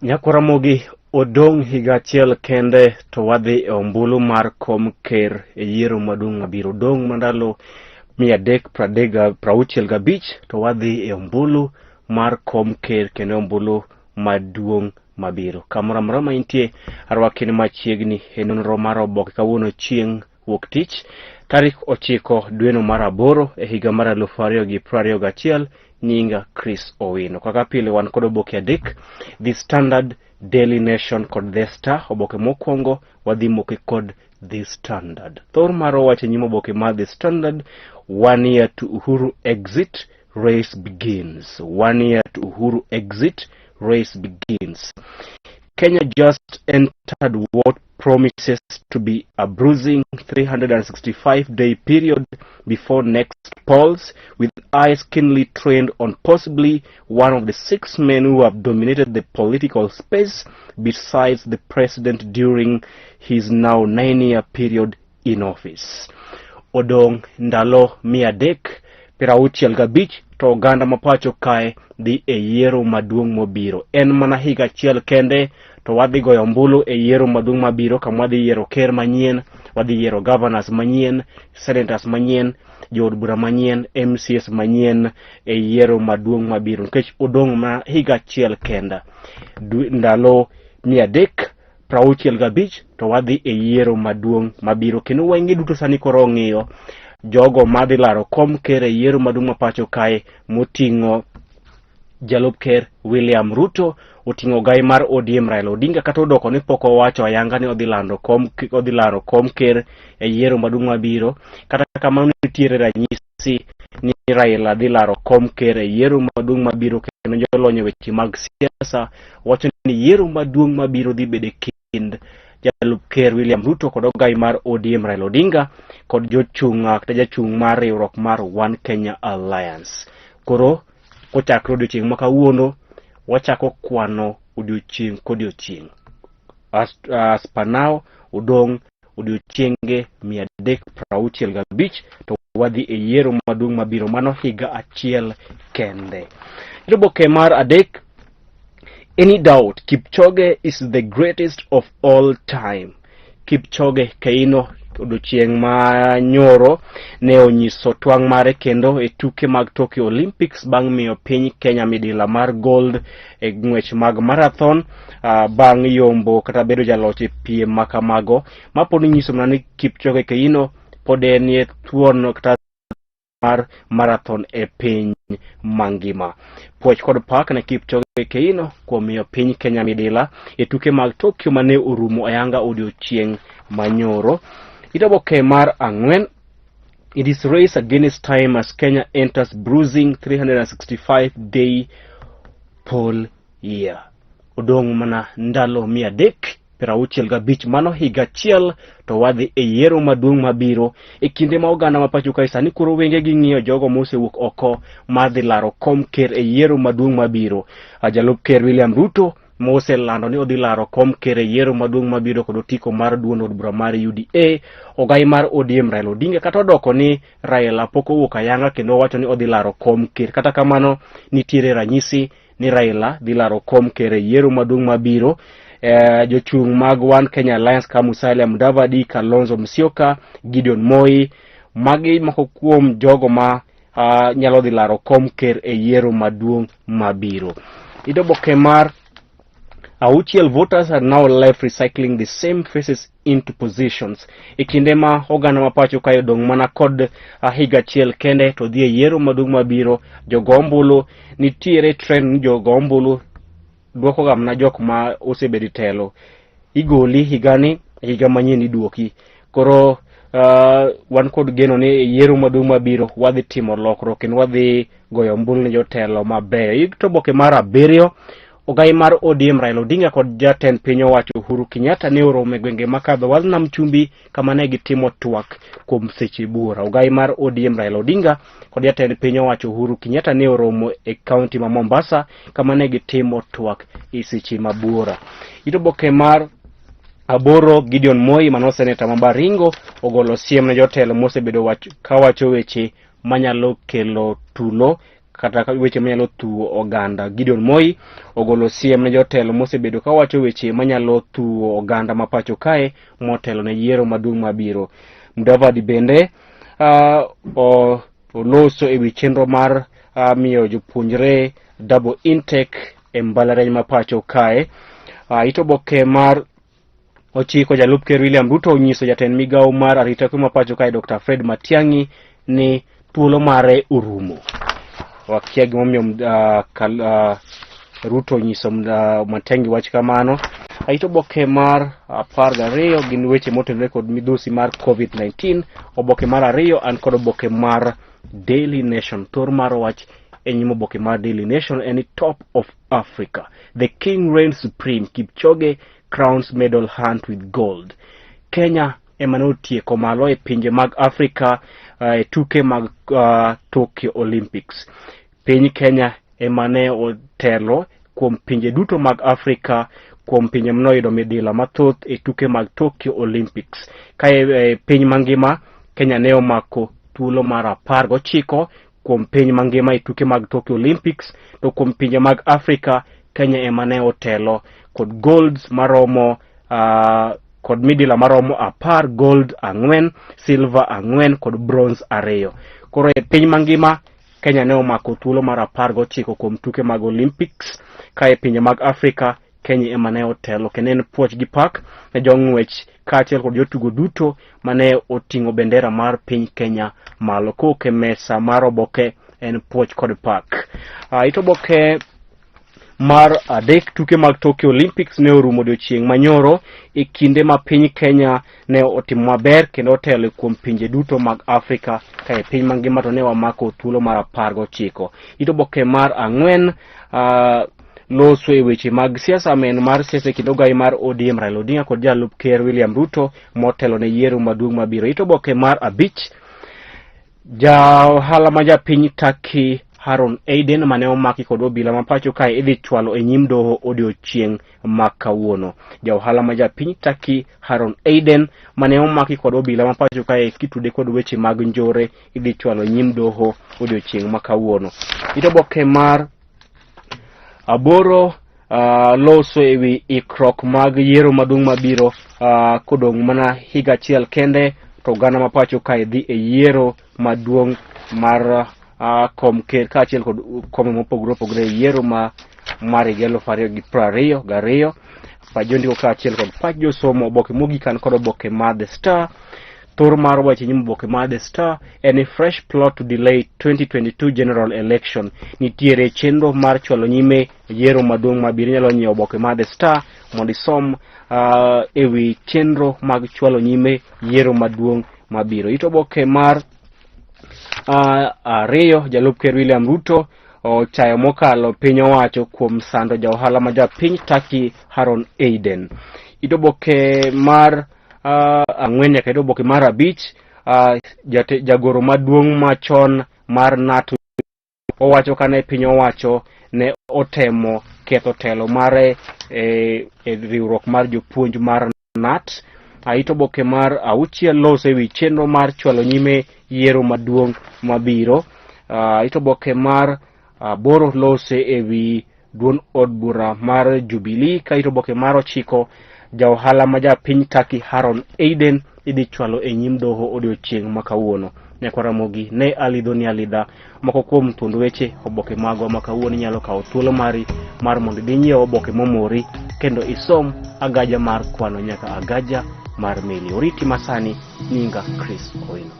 Nyakuramogi odong higa achiel kende to wadhi e ombulu mar kom ker e yiero maduong' mabiro. Odong' mandalo 365 to wadhi e ombulu mar kom ker kendo ombulu maduong' mabiro. Kamoro amora ma intie arwakini machiegni e nonro mar oboke kawuono chieng' wuok tich tarik 9 dweno mar 8 e higa mar 2021. Nyinga Chris Owino. Kaka pile wan kod oboke adek: The Standard, Daily Nation kod The Star. Oboke mokwongo wadhi moke kod The Standard. Thor mar owacho nyimo oboke mar The Standard: 1 year to Uhuru exit, race begins. 1 year to Uhuru exit, race begins. Kenya just entered what promises to be a bruising 365-day period before next polls, with eyes keenly trained on possibly one of the 6 men who have dominated the political space besides the president during his now 9-year period in office. Odong ndalo 365 to oganda mapacho kae dhi e yiero maduong' mobiro. En mana higa achiel kende to wadhi goyo ombulu e yiero maduong' mabiro, kama wadhi yiero ker manyien, wadhi yiero governors manyien, senators manyien, jood bura manyien, MCS manyien e yiero maduong' mabiro. Nikech odong' ma higa achiel kenda, ndalo 365 to wadhi e yiero maduong' mabiro. Kendo wenge duto sani koro ng'iyo jogo madhi laro kom ker e yiero maduong' mapacho kae, moting'o jalup ker William Ruto, oting'o gai mar ODM Raila Odinga. Kata odoko ni pok owacho ayanga ni odhi laro kom ker e yiero maduong' mabiro. Kata kamano nitiere ranyisi ni Raila dhi laro kom ker e yiero maduong' mabiro, kendo jolony weche mag siasa wacho ni yiero maduong' mabiro dhi bedo kind jalup ker William Ruto kod ogai mar ODM Raila Odinga kod jachung' mar riwruok mar One Kenya Alliance. Koro kochakre odiochieng' ma kawuono wachako kwano odiochieng' kodiochieng'. As per now odong' odiochienge 365 to wadhi e yiero maduong' mabiro, mano higa achiel kende. Oboke mar adek: Any doubt, Kipchoge is the greatest of all time. Kipchoge Keino odiochieng' ma nyoro ne onyiso twang' mare kendo e tuke mag Tokyo Olympics bang' miyo piny Kenya midila mar gold e ng'wech mag marathon, bang' yombo kata bedo jaloch e piem makamago, ma pod nyiso mana ni Kipchoge Keino pod en thuon kata mar marathon e piny mangima. Puoch kod pak ne Kipchoge Keino kuom miyo piny Kenya midila e tuke mag Tokyo mane orumo ayanga odiochieng' manyoro. Oboke mar 4: It is race against time as Kenya enters bruising 365-day poll year. Odong' mana ndalo 365, mano higa achiel to wadhi e yiero maduong' mabiro, e kinde ma oganda ma pacho kae sani koro wenge gi ng'iyo jogo mosewuok oko madhi laro kom ker e yiero maduong' mabiro. Jalup ker William Ruto moselando ni odhi laro kom ker e yiero maduong' mabiro kod otiko mar duond od bura mar UDA, ogai mar ODM Raila Odinga. Kata odoko ni Raila pok owuok ayanga kendo wacho ni odhi laro kom ker. Kata kamano nitiere ranyisi ni Raila dhi laro kom ker e yiero maduong' mabiro. Jochung' mag One Kenya Alliance ka Musalia Mudavadi, Kalonzo Musyoka, Gideon Moi, magi moko kuom jogo ma nyalo dhi laro kom ker e yiero maduong' mabiro. Oboke mar 6: Voters are now left recycling the same faces into positions. E kinde ma oganda mapacho kayo dong' mana kod higa achiel kende to dhi e yiero maduong' mabiro, jogo ombulu nitiere trend ni jogo ombulu duoko gamna jok ma osebedo telo. Igoli higani, higa manyien iduoki. Koro wan kod geno ni yiero maduong' mabiro wadhi timo lokruok kendo wadhi goyo ombulu ne jotelo mabeyo. Oboke mar 7: Ogai mar ODM Raila Odinga kod jatend piny owacho Uhuru Kenyatta ne oromo e gwenge makadho wal nam chumbi kama ne gitimo twak kuom seche buora. Ogai mar ODM Raila Odinga kod jatend piny owacho Uhuru Kenyatta ne oromo e kaunti ma Mombasa kama ne gitimo twak e seche mabuora. Oboke mar 8: Gideon Moi, mano seneta ma Baringo, ogolo siem ne jotelo mosebedo kawacho weche manyalo kelo tulo kata weche manyalo thuo oganda. Gideon Moi ogolo siem ne jotelo mosebedo ka wacho weche manyalo thuo oganda ma pacho kae motelo ne yiero maduong' mabiro. Mudavadi bende oloso ewi chenro mar miyo jopuonjre double intake e mbalariany ma pacho kae. Itoboke mar ochiko jalup ker William Ruto onyiso jatend migawo mar arita kwe ma pacho kae Dr. Fred Matiang'i ni thuolo mare urumo. Wakia gimomiyo Ruto onyiso Matiang'i wach kamano. Itoboke mar 12 gin weche motenore kod midhusi mar COVID-19. Oboke mar 2 an kod oboke mar Daily Nation. Thor mar wach enyim oboke mar Daily Nation en top of Africa. The king reigns supreme. Kipchoge crowns medal hunt with gold. Kenya emane otieko malo e pinje mag Africa e tuke mag Tokyo Olympics. Piny Kenya emane otelo kuom pinje duto mag Africa, kuom pinje manoyudo midila mathoth e tuke mag Tokyo Olympics. Kae piny mangima Kenya ne omako thuolo mar 19 kuom piny mangima e tuke mag Tokyo Olympics, to kuom pinje mag Africa Kenya emane otelo kod golds maromo kod midila maromo 10, gold 4, silver 4 kod bronze 2. Koro e piny mangima Kenya ne omako thuolo mar 19 kuom tuke mag Olympics. Kae pinje mag Africa Kenya emane otelo, kendo en puoch gi pak ne jong'wech kaachiel kod jotugo duto mane oting'o bendera mar piny Kenya malo. Koke mesa mar oboke en puoch kod pak. Itoboke mar 3 tuke mag Tokyo Olympics ne orumo odiochieng' manyoro e kinde ma piny Kenya ne otimo maber kendo otelo kuom pinje duto mag Africa. Kae piny mangima to ne wamako thuolo mar 19. Itoboke mar 4 loso e weche mag siasa men mar siasa kendo ogai mar ODM Raila Odinga kod jalup ker William Ruto motelo ne yiero maduong' mabiro. Itoboke mar 5 ohala ma japiny Turkey Haron Aiden mane omaki kod obila ma pacho kae idhi chwalo e nyim doho odiochieng' ma kawuono. Ohala ma japiny Turkey Haron Aiden mane omaki kod obila ma pacho kae kitude kod weche mag njore idhi chwalo e nyim doho odiochieng' ma kawuono. Itoboke mar 8 loso ewi ikrok mag yiero maduong' mabiro kodong' mana higa achiel kende to oganda ma pacho kae dhi e yiero maduong' mar kom ker kaachiel kod kome mopogore opogore e yiero mar 2022. Pajondiko kaachiel kod pach josomo. Oboke mogik an kod oboke mar The Star. Thor mar weche nyim oboke mar The Star en a fresh plot to delay 2022 general election. Nitiere chenro mar chwalo nyime yiero maduong' mabiro. Nyalo nyiewo oboke mar The Star mondo isom ewi chenro mag chwalo nyime yiero maduong' mabiro. Itoboke mar 2 jalup ker William Ruto chayo mokalo piny owacho kuom sando ohala ma japiny Turkey Haron Aiden. Itoboke mar 4 nyaka itoboke mar 5 jagoro maduong' machon mar NATO owacho kane piny owacho ne otemo ketho telo mare e riwruok mar jopuonj mar NAT. Itoboke mar 6 loso ewi chenro mar chwalo nyime yiero maduong' mabiro. Itoboke mar 8 loso ewi duond od bura mar Jubilee. Ka itoboke mar 9 ohala ma japiny Turkey Haron Aiden idhi chwalo e nyim doho odiochieng' ma kawuono. Nyakwaramogi ne alidho alidha moko kuom thuond weche oboke magwa ma kawuono. Nyalo kawo thuolo mari mar mondo idhi nyiew oboke momori kendo isom agaja mar kwano nyaka agaja mar meli. Oriti masani nyinga Chris Owino.